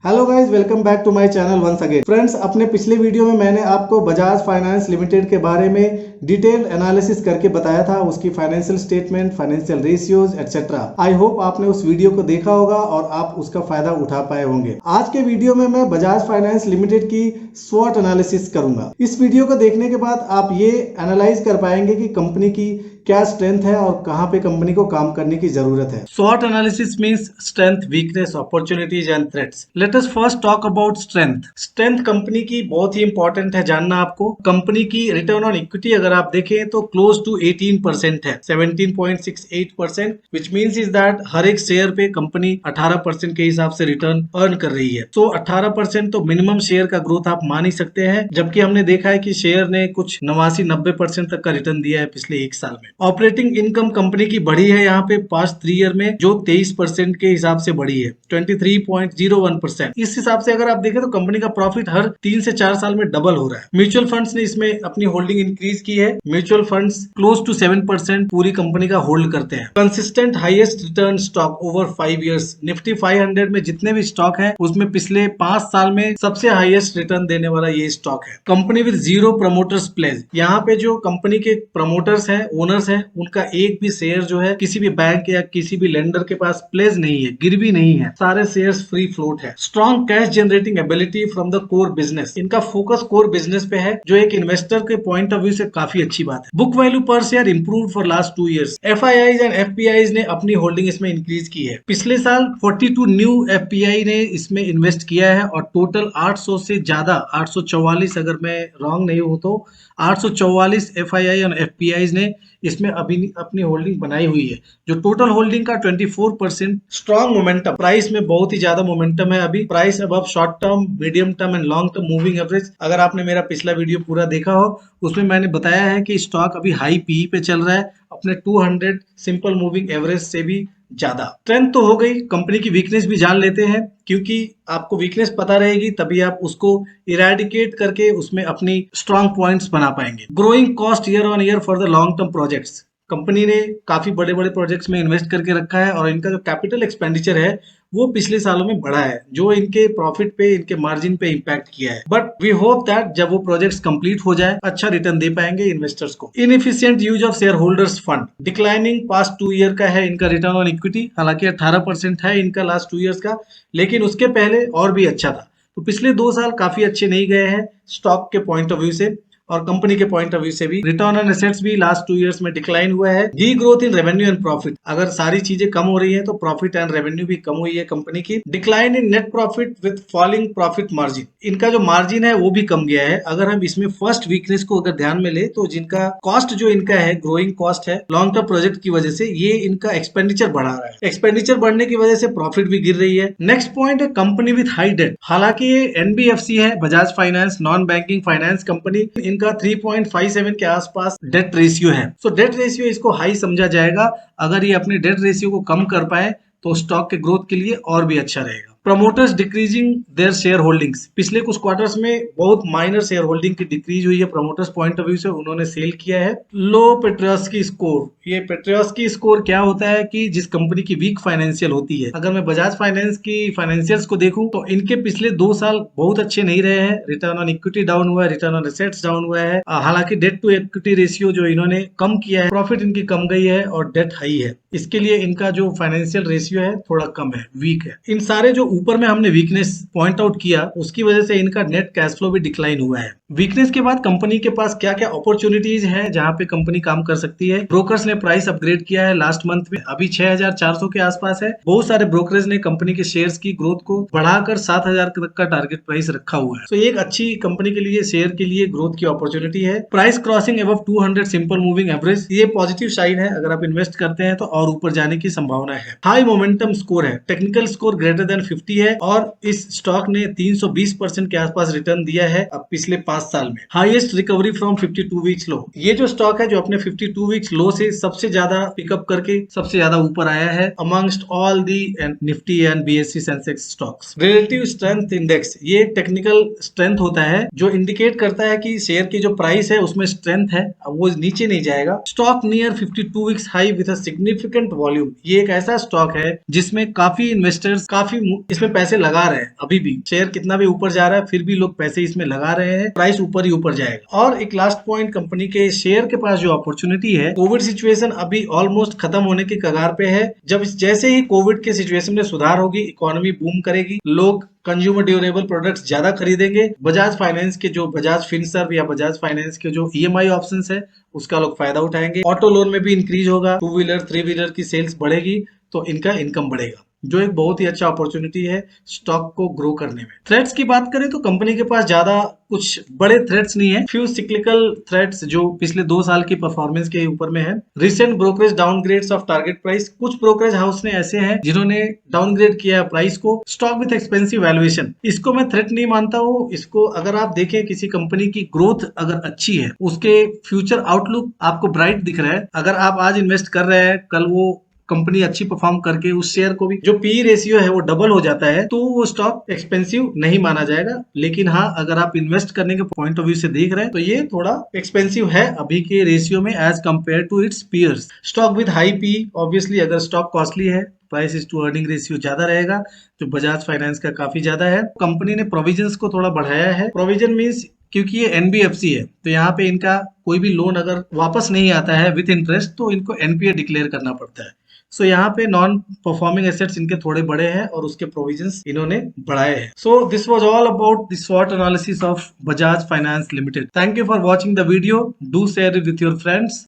Hello guys, welcome back to my channel once again. Friends, अपने पिछले video में मैंने आपको बजाज फाइनेंस लिमिटेड के बारे में डिटेल एनालिसिस करके बताया था, उसकी financial statement, financial ratios etcetera. I hope आपने उस वीडियो को देखा होगा और आप उसका फायदा उठा पाए होंगे। आज के वीडियो में मैं बजाज फाइनेंस लिमिटेड की स्वॉट एनालिसिस करूंगा। इस वीडियो को देखने के बाद आप ये एनालाइज कर पाएंगे कि कंपनी की क्या स्ट्रेंथ है और कहां पे कंपनी को काम करने की जरूरत है। स्वॉट analysis means strength, weakness, opportunities and threats. Let us first talk about strength. Strength company की बहुत ही इंपॉर्टेंट है जानना आपको। कंपनी की रिटर्न ऑन इक्विटी अगर आप देखें तो क्लोज टू 18% है, 17.68%, विच मींस इज दैट हर एक शेयर पे कंपनी 18% के हिसाब से रिटर्न अर्न कर रही है। तो 18% तो मिनिमम शेयर का ग्रोथ आप मान ही सकते हैं, जबकि हमने देखा है कि शेयर ने कुछ 89-90% तक का रिटर्न दिया है पिछले एक साल में। ऑपरेटिंग इनकम कंपनी की बढ़ी है यहाँ पे पास्ट 3 ईयर में, जो 23% के हिसाब से बढ़ी है, 23.01%। इस हिसाब से अगर आप देखें तो कंपनी का प्रॉफिट हर 3 से 4 साल में डबल हो रहा है। म्यूचुअल फंड्स ने इसमें अपनी होल्डिंग इंक्रीज की है। म्यूचुअल फंड्स क्लोज टू 7% पूरी कंपनी का होल्ड करते हैं। Consistent highest return stock over 5 years. Nifty 500 में जितने भी स्टॉक है उसमें पिछले 5 साल में सबसे हाईएस्ट रिटर्न देने वाला ये स्टॉक है। Company with zero promoters pledge. यहाँ पे जो कंपनी के प्रमोटर्स है, ओनर्स है, उनका एक भी शेयर जो है किसी भी बैंक या किसी भी लेंडर के पास प्लेज नहीं है, गिरवी नहीं है, सारे शेयर्स फ्री फ्लोट है। Strong cash generating ability from the core business. इनका फोकस कोर बिजनेस पे है, जो एक इन्वेस्टर के पॉइंट ऑफ व्यू से काफी अच्छी बात है। बुक वैल्यू पर share improve for last 2 years. FIIs and FPIs ने अपनी होल्डिंग इसमें इंक्रीज की है। पिछले साल 42 न्यू एफपीआई ने इसमें इन्वेस्ट किया है और टोटल 800 से ज्यादा, 844 अगर मैं रॉन्ग नहीं हूं तो 844 एफआईआई और एफपीआईज ने इसमें अभी अपनी होल्डिंग बनाई हुई है, जो टोटल होल्डिंग का 24%। स्ट्रॉन्ग मोमेंटम, प्राइस में बहुत ही ज्यादा मोमेंटम है अभी। Price above short term, medium term and long term moving average. अगर आपने मेरा पिछला वीडियो पूरा देखा हो, उसमें मैंने बताया है कि स्टॉक अभी हाई पीई पे चल रहा है, अपने 200 सिंपल मूविंग एवरेज से भी ज्यादा। स्ट्रेंथ तो हो गई, कंपनी की वीकनेस भी जान लेते हैं, क्योंकि आपको वीकनेस पता रहेगी तभी आप उसको इरेडिकेट करके उसमें अपनी स्ट्रॉन्ग पॉइंट्स बना पाएंगे। Growing cost year on year for the long term projects. Company ने काफी बड़े बड़े प्रोजेक्ट्स में इन्वेस्ट करके रखा है और इनका जो कैपिटल एक्सपेंडिचर है वो पिछले सालों में बढ़ा है, जो इनके प्रॉफिट पे, इनके मार्जिन पे इंपैक्ट किया है। बट वी होप दैट जब वो प्रोजेक्ट्स कंप्लीट हो जाए अच्छा रिटर्न दे पाएंगे इन्वेस्टर्स को। Inefficient use of share holders fund. Declining past 2 year का है इनका रिटर्न ऑन इक्विटी, हालांकि 18% है इनका लास्ट 2 ईयर्स का, लेकिन उसके पहले और भी अच्छा था। तो पिछले 2 साल काफी अच्छे नहीं गए हैं स्टॉक के पॉइंट ऑफ व्यू से और कंपनी के पॉइंट ऑफ व्यू से भी। रिटर्न ऑन एसेट्स भी लास्ट 2 इयर्स में डिक्लाइन हुआ है। D growth in revenue and profit. अगर सारी चीजें कम हो रही है तो प्रॉफिट एंड रेवेन्यू भी कम हुई है कंपनी की। Decline in net profit with falling profit margin. इनका जो मार्जिन है वो भी कम गया है। अगर हम इसमें फर्स्ट वीकनेस को अगर ध्यान में ले तो जिनका कॉस्ट जो इनका है, ग्रोइंग कॉस्ट है लॉन्ग टर्म प्रोजेक्ट की वजह से, ये इनका एक्सपेंडिचर बढ़ा रहा है। एक्सपेंडिचर बढ़ने की वजह से प्रॉफिट भी गिर रही है। नेक्स्ट पॉइंट है कंपनी विद हाई डेट। हालांकि ये एनबीएफसी है, Bajaj finance non banking finance company, इनका 3.57 के आसपास डेट रेशियो है। सो डेट रेशियो इसको हाई समझा जाएगा। अगर ये अपने डेट रेशियो को कम कर पाए तो स्टॉक के ग्रोथ के लिए और भी अच्छा रहेगा। Promoters decreasing their share holdings. पिछले कुछ क्वार्टर्स में बहुत माइनर शेयर होल्डिंग की डिक्रीज हुई है प्रमोटर्स पॉइंट ऑफ व्यू से, उन्होंने सेल किया है। लो पेट्रियोस्की स्कोर। ये पेट्रियोस्की स्कोर क्या होता है कि जिस कंपनी की वीक फाइनेंशियल होती है, अगर मैं बजाज फाइनेंस की फाइनेंशियल्स को देखूं तो इनके पिछले 2 साल बहुत अच्छे नहीं रहे हैं। रिटर्न ऑन इक्विटी डाउन हुआ है, रिटर्न ऑन एसेट्स डाउन हुआ है। हालांकि डेट टू इक्विटी रेशियो जो इन्होंने कम किया है, प्रॉफिट इनकी कम गई है और डेट हाई है, इसके लिए इनका जो फाइनेंशियल रेशियो है थोड़ा कम है, वीक है। इन सारे जो ऊपर में हमने वीकनेस पॉइंट आउट किया उसकी वजह से इनका नेट कैश फ्लो भी डिक्लाइन हुआ है। वीकनेस के बाद कंपनी के पास क्या क्या अपॉर्चुनिटीज है जहां पे कंपनी काम कर सकती है। ब्रोकर्स ने प्राइस अपग्रेड किया है लास्ट मंथ में, अभी 6400 के आसपास है। बहुत सारे ब्रोकरेज ने कंपनी के शेयर्स की ग्रोथ को बढ़ाकर 7000 तक का टारगेट प्राइस रखा हुआ है। तो एक अच्छी कंपनी के लिए, शेयर के लिए ग्रोथ की अपॉर्चुनिटी है। Price crossing above 200 simple moving average, ये पॉजिटिव साइड है। अगर आप इन्वेस्ट करते हैं तो और ऊपर जाने की संभावना है। हाई मोमेंटम स्कोर है, टेक्निकल स्कोर ग्रेटर देन 50 है और इस स्टॉक ने 320% के आसपास रिटर्न दिया है अब पिछले 5 साल में। Highest recovery from 52 weeks low. ये जो स्टॉक है जो अपने 52 वीक्स लो से सबसे ज्यादा पिकअप करके सबसे ज्यादा ऊपर आया है amongst all the Nifty and BSc Sensex stocks. Relative strength index, ये टेक्निकल स्ट्रेंथ होता है जो इंडिकेट करता है कि शेयर की जो प्राइस है उसमें स्ट्रेंथ है, वो नीचे नहीं जाएगा। Stock near 52 weeks high with a significant significant volume. ये एक ऐसा स्टॉक है जिसमें काफी इन्वेस्टर्स काफी इसमें पैसे लगा रहे हैं। अभी भी शेयर कितना भी ऊपर जा रहा है फिर भी लोग पैसे इसमें लगा रहे हैं, प्राइस ऊपर ही ऊपर जाएगा। और एक लास्ट पॉइंट, कंपनी के शेयर के पास जो अपॉर्चुनिटी है, कोविड सिचुएशन अभी ऑलमोस्ट खत्म होने की कगार पे है। जब जैसे ही कोविड के सिचुएशन में सुधार होगी, इकोनॉमी बूम करेगी, लोग कंज्यूमर ड्यूरेबल प्रोडक्ट्स ज्यादा खरीदेंगे। बजाज फाइनेंस के जो बजाज फिनसर्व या बजाज फाइनेंस के जो ईएमआई ऑप्शंस है उसका लोग फायदा उठाएंगे। ऑटो लोन में भी इंक्रीज होगा, टू व्हीलर थ्री व्हीलर की सेल्स बढ़ेगी तो इनका इनकम बढ़ेगा, जो एक बहुत ही अच्छा अपॉर्चुनिटी है स्टॉक को ग्रो करने में। थ्रेट्स की बात करें तो कंपनी के पास ज्यादा कुछ बड़े थ्रेट्स नहीं है। फ्यू सिक्लिकल थ्रेट्स जो पिछले 2 साल की परफॉर्मेंस के ऊपर में है। Recent brokerage downgrades of target price, कुछ ब्रोकरेज हाउस ने ऐसे हैं जिन्होंने डाउनग्रेड किया है प्राइस को। स्टॉक विद एक्सपेंसिव वैल्यूएशन, इसको मैं थ्रेट नहीं मानता हूँ। इसको अगर आप देखें, किसी कंपनी की ग्रोथ अगर अच्छी है, उसके फ्यूचर आउटलुक आपको ब्राइट दिख रहा है, अगर आप आज इन्वेस्ट कर रहे हैं, कल वो कंपनी अच्छी परफॉर्म करके उस शेयर को भी जो पी रेशियो है वो डबल हो जाता है, तो वो स्टॉक एक्सपेंसिव नहीं माना जाएगा। लेकिन हाँ, अगर आप इन्वेस्ट करने के पॉइंट ऑफ व्यू से देख रहे हैं तो ये थोड़ा एक्सपेंसिव है अभी के रेशियो में as compare to its peers. Stock with high P, obviously अगर स्टॉक कॉस्टली है, price is to earning ratio ज्यादा रहेगा, जो बजाज फाइनेंस का काफी ज्यादा है। कंपनी ने प्रोविजंस को थोड़ा बढ़ाया है। प्रोविजन मींस क्योंकि ये एनबीएफसी है तो यहाँ पे इनका कोई भी लोन अगर वापस नहीं आता है विद इंटरेस्ट तो इनको एनपीए डिक्लेयर करना पड़ता है। सो यहाँ पे नॉन परफॉर्मिंग एसेट्स इनके थोड़े बड़े हैं और उसके प्रोविजंस इन्होंने बढ़ाए हैं। So this was all about the स्वॉट analysis of Bajaj finance limited. Thank you for watching the video. Do share it with your friends.